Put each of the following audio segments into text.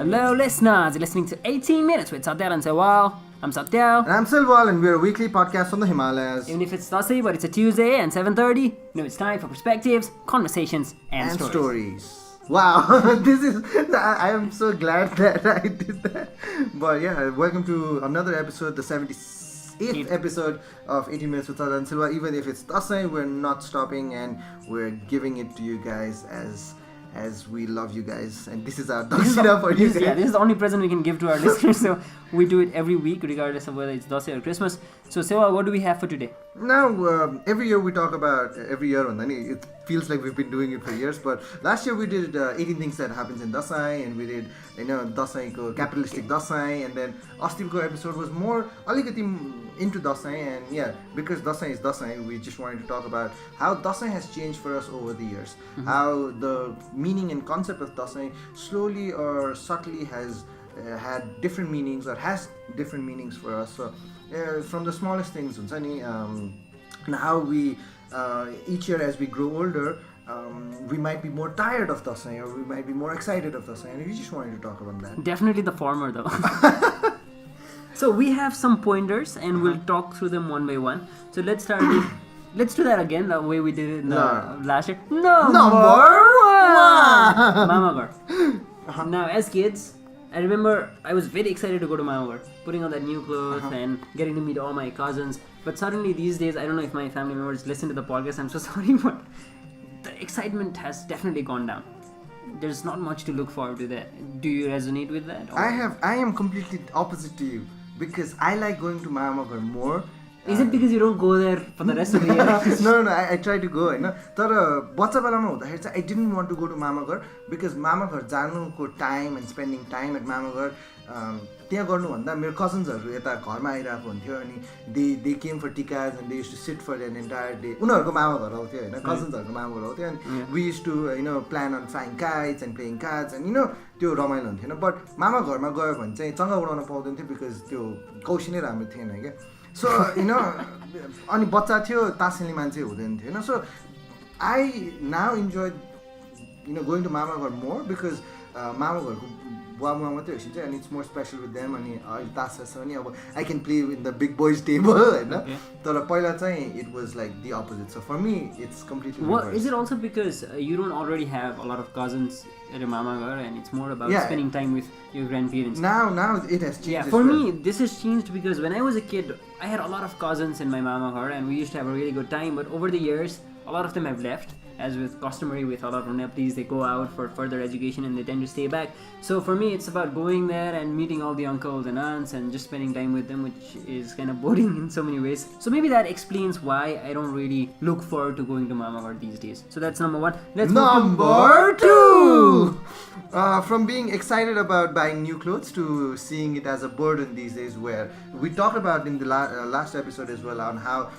Hello listeners, you're listening to 18 Minutes with Satyal and Silwal. I'm Satyal. And I'm Silwal, and we're a weekly podcast from the Himalayas. Even if it's Dasai, but it's a Tuesday and 7:30, you know it's time for perspectives, conversations, and stories. Wow, I am so glad that I did that. But yeah, welcome to another episode, the 78th episode of 18 Minutes with Sara and Silwal. Even if it's Dasai, we're not stopping and we're giving it to you guys as we love you guys, and this is our Dakshina for you guys. Yeah, this is the only present we can give to our listeners, so we do it every week regardless of whether it's Dasai or Christmas. So Seva, what do we have for today? Now, every year we talk about, it feels like we've been doing it for years, but last year we did 18 things that happens in Dasai, and we did, Dasai ko capitalistic Dasai, and then Astilko episode was more alikati into Dasai, and yeah, because Dasai is Dasai, we just wanted to talk about how Dasai has changed for us over the years, how the meaning and concept of Dasai slowly or subtly has had different meanings or has different meanings for us. So from the smallest things, and how we each year as we grow older, we might be more tired of Dasai or we might be more excited of Dasai, and we just wanted to talk about that. Definitely the former though. So we have some pointers and we'll talk through them one by one. So let's start with, let's do that again the way we did it in the last year. Number one! Mamagar. Now as kids, I remember I was very excited to go to Mamagar, putting on that new clothes and getting to meet all my cousins. But suddenly these days, I don't know if my family members listen to the podcast, I'm so sorry, but the excitement has definitely gone down. There's not much to look forward to there. Do you resonate with that? Or? I am completely opposite to you, because I like going to Mamagar more. Is it because you don't go there for the rest of the year? No, I try to go, होइन तर बच्चा बेलामा हुँदाखेरि चाहिँ I didn't want to go to Mamagar because Mamagar जानुको time and spending time at Mamagar त्यहाँ गर्नुभन्दा मेरो कजन्सहरू यता घरमा आइरहेको हुन्थ्यो अनि they came for tikas and they used to sit for an entire day. उनीहरूको मामाघर आउँथ्यो होइन, कजन्सहरूको मामाघर आउँथ्यो and we used to plan on flying kites and playing cards and त्यो रमाइलो हुन्थेन. बट मामा घरमा गयो भने चाहिँ चङ्गा उडाउन पाउँदैन थियो बिकज त्यो कौशी नै राम्रो थिएन क्या. सो अनि बच्चा थियो, तासिने मान्छे हुँदैन थियो होइन. So I now enjoy going to मामा घर मोर बिकज मामा घरको बुवा मुवा मात्रै होइसिन्छ अनि it's more special with them. अनि अहिले तास छ भने अब I can play in the big boys table होइन. तर पहिला चाहिँ it was like the opposite. So for me it's completely reverse. Is it also because you don't already have a lot of cousins at your mama घर and it's more about spending time with your grandparents? Now it has changed. Yeah, for me this has changed because when I was a kid I had a lot of cousins in my mama घर and we used to have a really good time, but over the years a lot of them have left. As with customary with a lot of Nepalese, they go out for further education and they tend to stay back. So for me, it's about going there and meeting all the uncles and aunts and just spending time with them, which is kind of boring in so many ways. So maybe that explains why I don't really look forward to going to Mamagar these days. So that's number one. Let's number two! From being excited about buying new clothes to seeing it as a burden these days, where we talked about in the last episode as well on how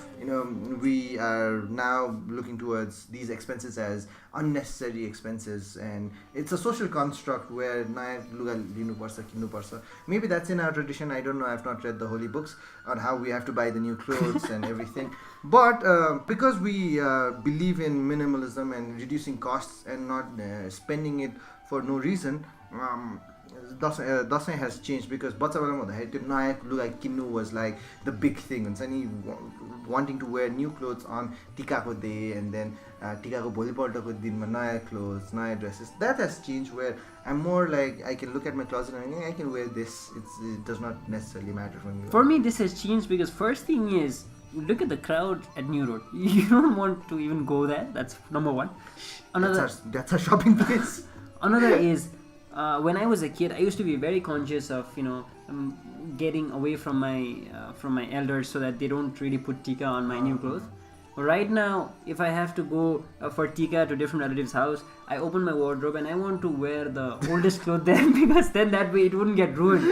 we are now looking towards these expenses as unnecessary expenses, and it's a social construct where naya luga linu parcha kinnu parcha. Maybe that's in our tradition, I don't know, I've not read the holy books on how we have to buy the new clothes and everything, but because we believe in minimalism and reducing costs and not spending it for no reason, Dasai has changed because बच्चा बेलामा हुँदाखेरि त्यो नयाँ लुगा किन्नु was like the big thing हुन्छ नि, wanting to wear new clothes on टिकाको day and then टिकाको भोलिपल्टको दिनमा नयाँ clothes, नयाँ dresses. That has changed where I'm more like I can look at my closet and I can wear this. It does not necessarily matter for me. For me this has changed because first thing is, look at the crowd at New Road. You don't want to even go there. That's number one. That's our shopping place. Another is when I was a kid, I used to be very conscious of getting away from my elders so that they don't really put tika on my new clothes. Right now, if I have to go for tika to different relatives' house, I open my wardrobe and I want to wear the oldest clothes there because then that way it wouldn't get ruined.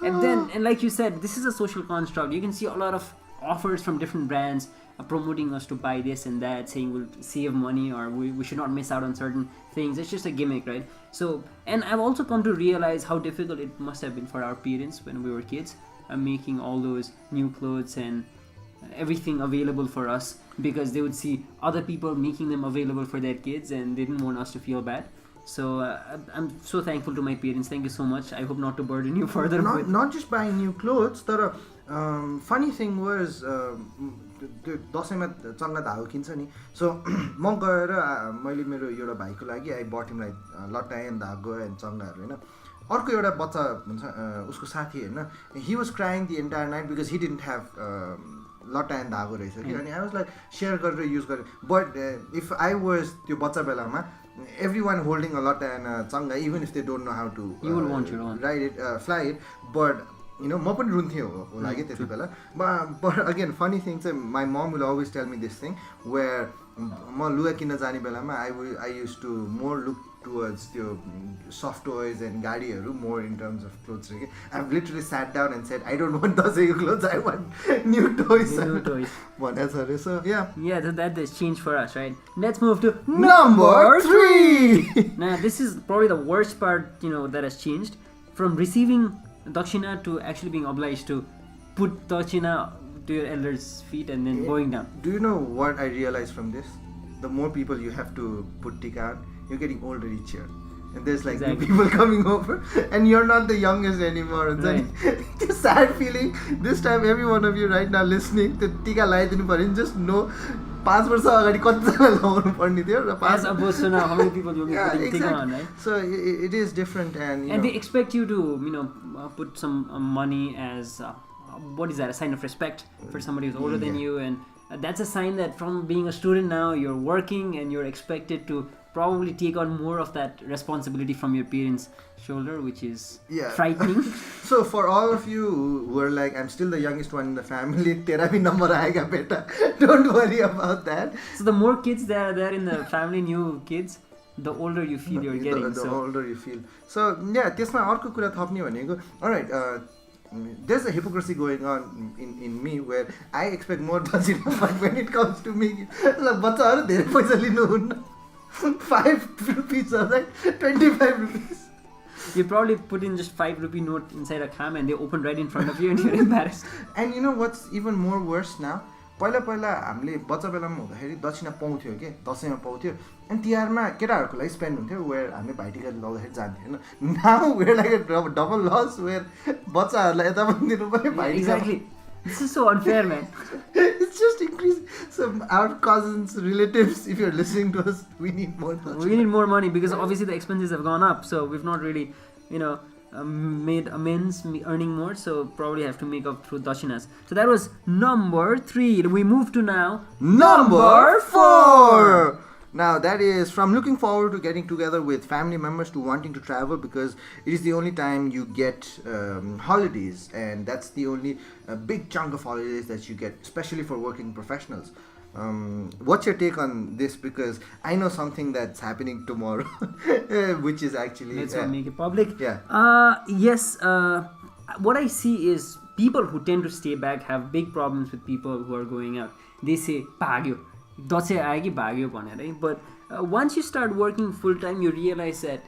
And like you said, this is a social construct. You can see a lot of offers from different brands promoting us to buy this and that, saying we'll save money or we should not miss out on certain things. It's just a gimmick, right? So, and I've also come to realize how difficult it must have been for our parents when we were kids, making all those new clothes and everything available for us, because they would see other people making them available for their kids and they didn't want us to feel bad. So I'm so thankful to my parents. Thank you so much. I hope not to burden you further. Not just buying new clothes, तर funny thing was त्यो दसैँमा चङ्गा धागो किन्छ नि. सो म गएर मैले मेरो एउटा भाइको लागि आई बट हिम लाइक लट्टा एन्ड धागो एन्ड चङ्गाहरू होइन. अर्को एउटा बच्चा हुन्छ उसको साथी होइन, he was crying the entire night because he didn't have लट्टा एन्ड धागो रहेछ कि. अनि आई वाज लाइक सेयर गरेर युज गरेँ. बट इफ आई वाज त्यो बच्चा बेलामा everyone holding a lot and changa, even if they don't know how to you will want your own ride it, fly it, but you know ma pani runthyo hola ke त्यति बेला. But again funny thing चाहिँ my mom will always tell me this thing where म लुगा किन्न जाने बेलामा I used to more look towards त्यो soft toys and गाडीहरू more in terms of clothes. I've literally sat down and said I don't want दसैँको clothes, I want new toys. So yeah, that has changed for us, right? Let's move to number 3. Now this is probably the worst part, that has changed from receiving dakshina to actually being obliged to put dakshina to your elders' feet and then going down. Do you know what I realized from this? The more people you have to put tika on, you're getting older each year. And there's like new people coming over and you're not the youngest anymore. Right. It's a sad feeling. This time every one of you right now listening to tika laidinu paryo, just know 5 वर्ष अगाडि कतिजना लगाउनु पर्ने थियो र as opposed to now how many people you'll be putting tika on, right? So it is different and they expect you to put some money as what is that, a sign of respect for somebody who's older than you, and that's a sign that from being a student now you're working and you're expected to probably take on more of that responsibility from your parents' shoulder, which is frightening. So for all of you who are like, I'm still the youngest one in the family, tera bhi number aayega beta, don't worry about that. So the more kids that are there in the family, new kids, the older you feel you're getting. The older you feel. So yeah, त्यसमा अर्को कुरा थप्ने भनेको, alright, there's a hypocrisy going on in me where I expect more dakshina, but when it comes to me, बच्चाहरु धेरै पैसा लिनु हुन्न. 5 rupees or like 25 rupees. You probably put in just 5 rupee note inside a kham and they open right in front of you and you're embarrassed. And you know what's even more worse now? पहिला हामीले बच्चा बेलामा हुँदाखेरि दक्षिणा पाउँथ्यो के, दसैँमा पाउँथ्यो अनि तिहारमा केटाहरूको लागि स्पेन्ड हुन्थ्यो वेयर हामी भाइटिका लगाउँदाखेरि जान्थ्यो होइन. नाउ वेयर लाइक डबल लस वेयर बच्चाहरूलाई यता पनि दिनु पर्यो Bhai Tika. Exactly. This is so unfair, man. It's just increasing. So our cousins, relatives, if you're listening to us, we need more money. We need more money because obviously the expenses have gone up. So we've not really, made amends, earning more. So probably have to make up through dashinas. So that was number 3. We move to now number 4. Now that is from looking forward to getting together with family members to wanting to travel because it is the only time you get holidays, and that's the only big chunk of holidays that you get, especially for working professionals. What's your take on this? Because I know something that's happening tomorrow, which is actually let's not make it public. Yeah. Yes. What I see is people who tend to stay back have big problems with people who are going out. They say "Bhagyo." Dashain आयो कि भाग्यो भनेर है. But once you start working full time, you realize that,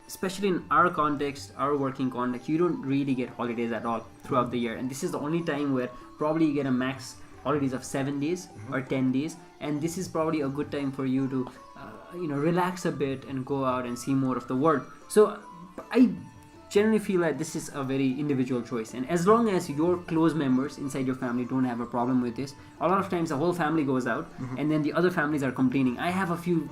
especially in our context, our working context, you don't really get holidays at all throughout the year, and this is the only time where probably you get a max holidays of 7 days or 10 days, and this is probably a good time for you to relax a bit and go out and see more of the world. So I generally feel like this is a very individual choice, and as long as your close members inside your family don't have a problem with this, a lot of times the whole family goes out and then the other families are complaining. I have a few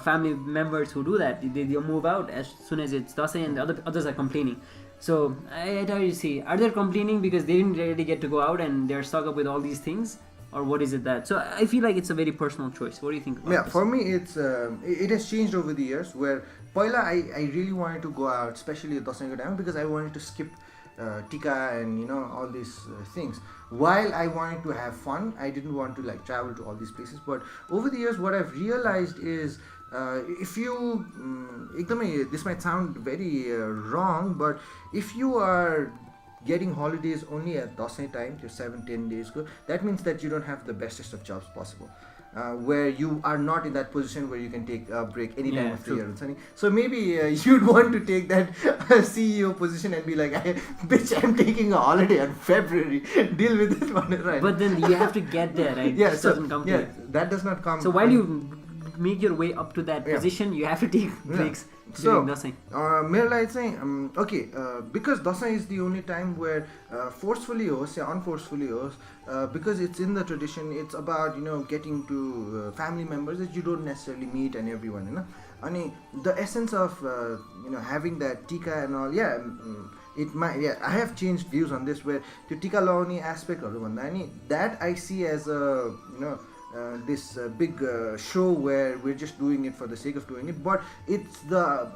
family members who do that. They move out as soon as it's Dasai and the others are complaining. So I tell you, see, are they complaining because they didn't really get to go out and they're stuck up with all these things, or what is it that? So I feel like it's a very personal choice. What do you think about this? For me, it has changed over the years where Paila, I really wanted to go out, especially at Dasai time, because I wanted to skip tika and all these things. While I wanted to have fun, I didn't want to like travel to all these places. But over the years, what I've realized is if you this might sound very wrong, but if you are getting holidays only at Dasai time, to 7-10 days go, that means that you don't have the bestest of jobs possible. Where you are not in that position where you can take a break any time of the year. So maybe you'd want to take that CEO position and be like, bitch, I'm taking a holiday in February. Deal with it one, right? But then you have to get there, right? Yeah, it doesn't come to you. That does not come. So while you make your way up to that position, you have to take breaks during Dashain. मेरो लागि चाहिँ okay, because Dashain is the only time where forcefully होस् या unforcefully होस्, because it's in the tradition, it's about getting to family members that you don't necessarily meet and everyone, अनि the essence of having that tika and all, it might, I have changed views on this, where त्यो टिका लगाउने एस्पेक्टहरू भन्दा नि that I see as a this big show where we're just doing it for the sake of doing it, but it's the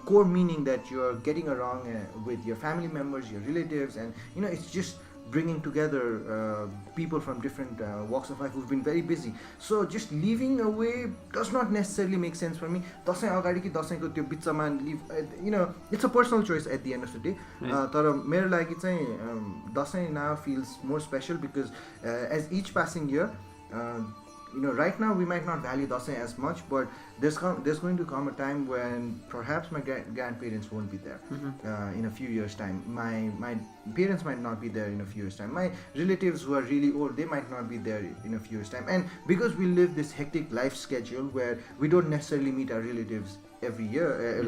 core meaning that you're getting along with your family members, your relatives, and it's just bringing together people from different walks of life who've been very busy. So just leaving away does not necessarily make sense for me. Dashain agadi ki Dashain ko त्यो बिचमा leave, it's a personal choice at the end of the day. तर मेरो लागि चाहिँ Dashain now feels more special because as each passing year, right now we might not value Dashain as much, but there's going to come a time when perhaps my grandparents won't be there in a few years' time. My parents might not be there in a few years' time. My relatives who are really old, they might not be there in a few years' time. And because we live this hectic life schedule where we don't necessarily meet our relatives every year,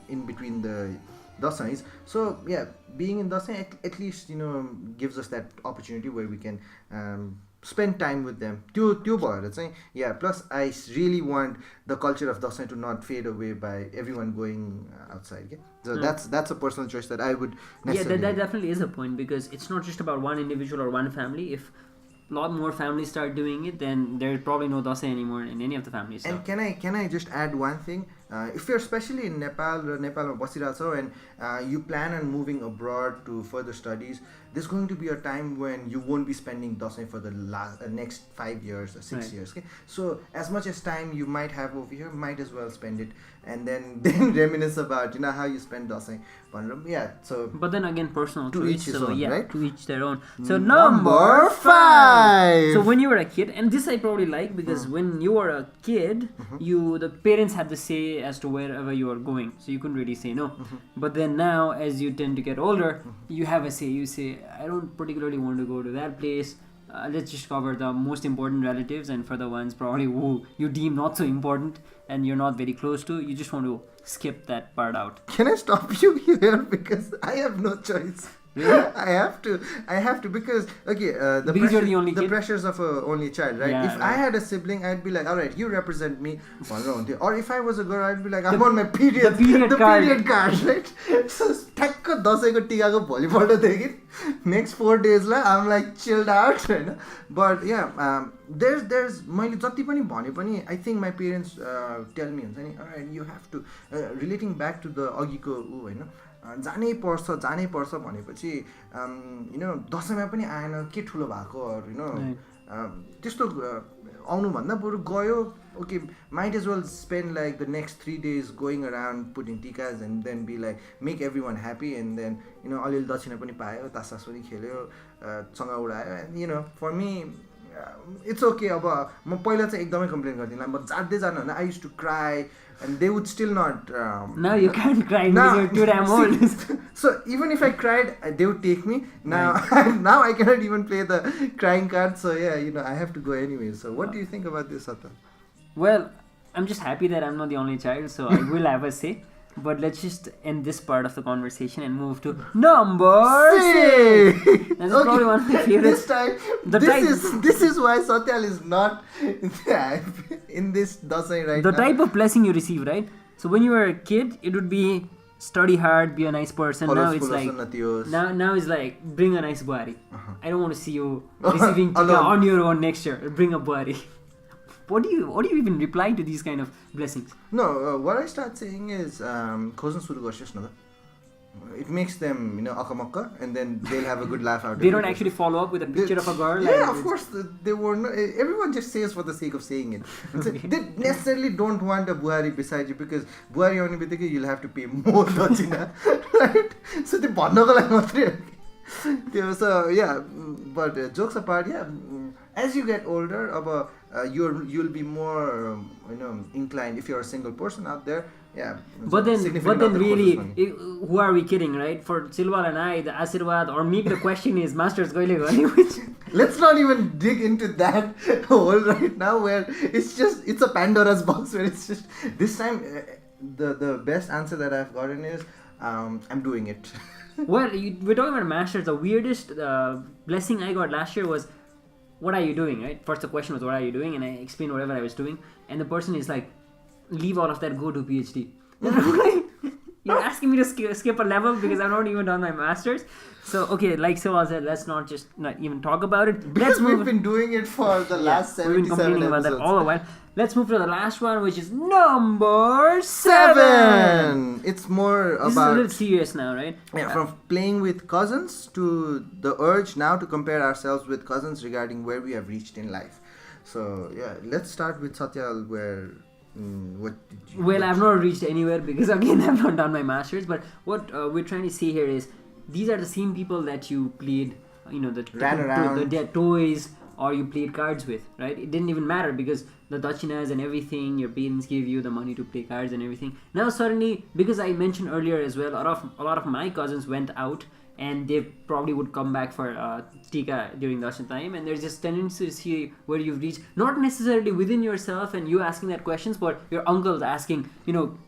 in between the Dashains. So being in Dashain at least gives us that opportunity where we can spend time with them. त्यो भएर चाहिँ plus I really want the culture of Dashain to not fade away by everyone going outside. So that's a personal choice that I would necessarily that definitely is a point, because it's not just about one individual or one family. If a lot more families start doing it, then there's probably no Dashain anymore in any of the families. And can I just add one thing? If you're especially in Nepal or बसिरहेछौ and you plan on moving abroad to further studies, there's going to be a time when you won't be spending Dashain for the next 5 years or 6 years. Okay? So as much as time you might have over here, might as well spend it and then reminisce about how you spend Dashain. So but then again, personal to each his own, right? To each their own. So number 5. So when you were a kid, and this I probably like, because when you were a kid, the parents had the say as to wherever you are going, so you couldn't really say no. But then now, as you tend to get older, you have a say. You say, I don't particularly want to go to that place. Let's just cover the most important relatives, and for the ones probably who you deem not so important and you're not very close to, you just want to skip that part out. Can I stop you here, because I have no choice? Really? I have to because you're the only kid? Pressures of a only child, right? If I had a sibling, I'd be like, all right, you represent me. Or if I was a girl, I'd be like, I'm on my period. The period card, right? So ठ्याक्क दसैँको टिकाको भोलिपल्टदेखि next 4 days I'm like chilled out, होइन. But there's मैले जति पनि भने पनि I think my parents tell me हुन्छ नि, all right, you have to relating back to the अघिको होइन, जानै पर्छ भनेपछि दसैँमा पनि आएन के ठुलो भएको, त्यस्तो आउनुभन्दा बरु गयो, okay, might as well spend like the next 3 days going around putting tikas and then be like, make everyone happy, and then अलिअलि दक्षिणा पनि पायो, तासतास पनि खेल्यो, चङ्गा उडायो, and for me it's okay. अब म पहिला चाहिँ एकदमै कम्प्लेन गर्दिनँ, म जाँदै जानु भन्दा I used to cry and they would still not now you can't cry because you're too damn old. So even if I cried, they would take me. Now now I cannot even play the crying card, so I have to go anyway. So what do you think about this, Satyal? Well, I'm just happy that I'm not the only child, so I will have a say. But let's just end this part of the conversation and move to number 6. That's probably one of my favorites. This time, this is why Satyal is not in this Dashain right now. The now. type of blessing you receive, right? So when you were a kid, it would be study hard, be a nice person. Now it's like now it's like bring a nice buhari. I don't want to see you receiving tika on your own next year. Bring a buhari. What do you even reply to these kind of blessings? No, what I start saying is खोज्न सुरु गर्छस् न त. It makes them akamakka, and then they'll have a good laugh out of it. They don't actually follow up with a picture of a girl. Yeah, of course they won't. Everyone just says for the sake of saying it. Okay. They necessarily don't want a buhari beside you, because buhari आउने बित्तिकै you'll have to pay more dachina, right? So त्यो भन्नको लागि मात्रै. So but jokes apart, as you get older, you'll be more inclined if you're a single person out there. Yeah. But then really, who are we kidding, right? For Silwal and I, the Asirwad or me, the question is masters gaile गर्ने, which let's not even dig into that hole right now, where it's a Pandora's box, where it's just this time the best answer that I've gotten is I'm doing it. Well, we're talking about masters. The weirdest blessing I got last year was, what are you doing, right? First the question was, what are you doing? And I explained whatever I was doing, and the person is like, leave all of that, go to PhD. You're asking me to skip a level because I've not even done my masters. So okay, like Silwal said, let's not even talk about it. Because we've been doing it for the last 77 we've been complaining about that all the while. Let's move to the last one, which is number 7. It's more about... This is a little serious now, right? Yeah, from playing with cousins to the urge now to compare ourselves with cousins regarding where we have reached in life. So yeah, let's start with Satyal, where... Well, I've not reached anywhere because again I've not done my masters. But what we're trying to say here is, these are the same people that you played, ran around their toys, or you played cards with, right? It didn't even matter because the dachinas and everything, your parents gave you the money to play cards and everything. Now suddenly, because I mentioned earlier as well, a lot of my cousins went out and they probably would come back for Tika during Dashain time, and there's this tendency to see where you've reached, not necessarily within yourself and you asking that questions, but your uncle's asking,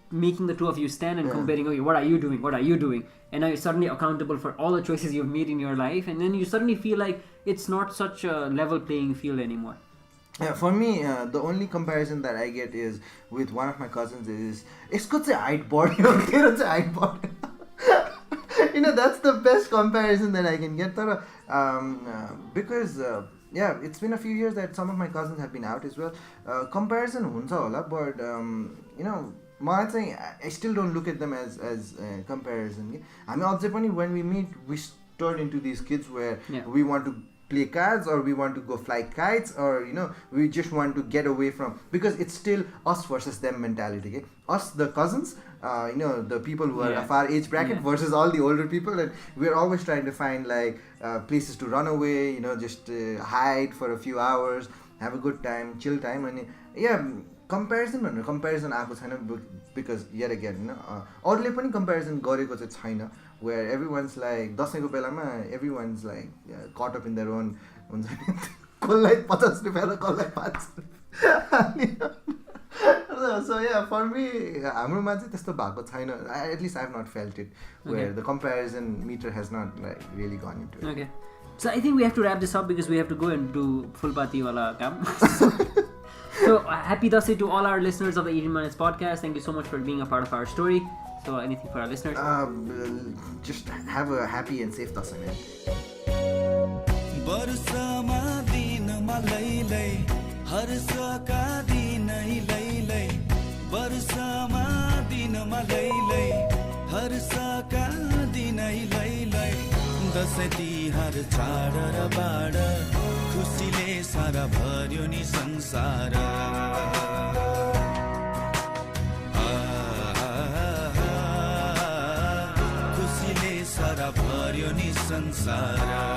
making the two of you stand and comparing, okay, what are you doing? And now you're suddenly accountable for all the choices you've made in your life, and then you suddenly feel like it's not such a level playing field anymore. Yeah, for me, the only comparison that I get is with one of my cousins is, "Isko chai height body, tero chai height body." That's the best comparison that I can get. Because it's been a few years that some of my cousins have been out as well. Comparison huncha hola, but I still don't look at them as comparison. I mean, when we meet, we turn into these kids where we want to play cards, or we want to go fly kites, or we just want to get away from, because it's still us versus them mentality. Okay? Us, the cousins, the people who are of our age bracket versus all the older people, and we're always trying to find places to run away, just hide for a few hours, have a good time, chill time, and comparison aएको छैन, because yet again अरूले पनि comparison गरेको चाहिँ छैन, where everyone's like दशैंको बेलामा everyone's like caught up in their own हुन्छ नि, कसलाई 50 रुपैयाँ र कसलाई 5 रुपैयाँ. So yeah, for me हाम्रोमा चाहिँ त्यस्तो भएको छैन, at least I have not felt it, where the comparison meter has not really gone into it. Okay, so I think we have to wrap this up because we have to go and do full party wala kam. So happy Dashain to all our listeners of the 18 Minutes podcast. Thank you so much for being a part of our story. So anything for our listeners? Just have a happy and safe Dashain. Dashain तिहार चाड र बाड खुसीले सारा भर्यो नि संसार. खुसीले सारा भर्यो नि संसार.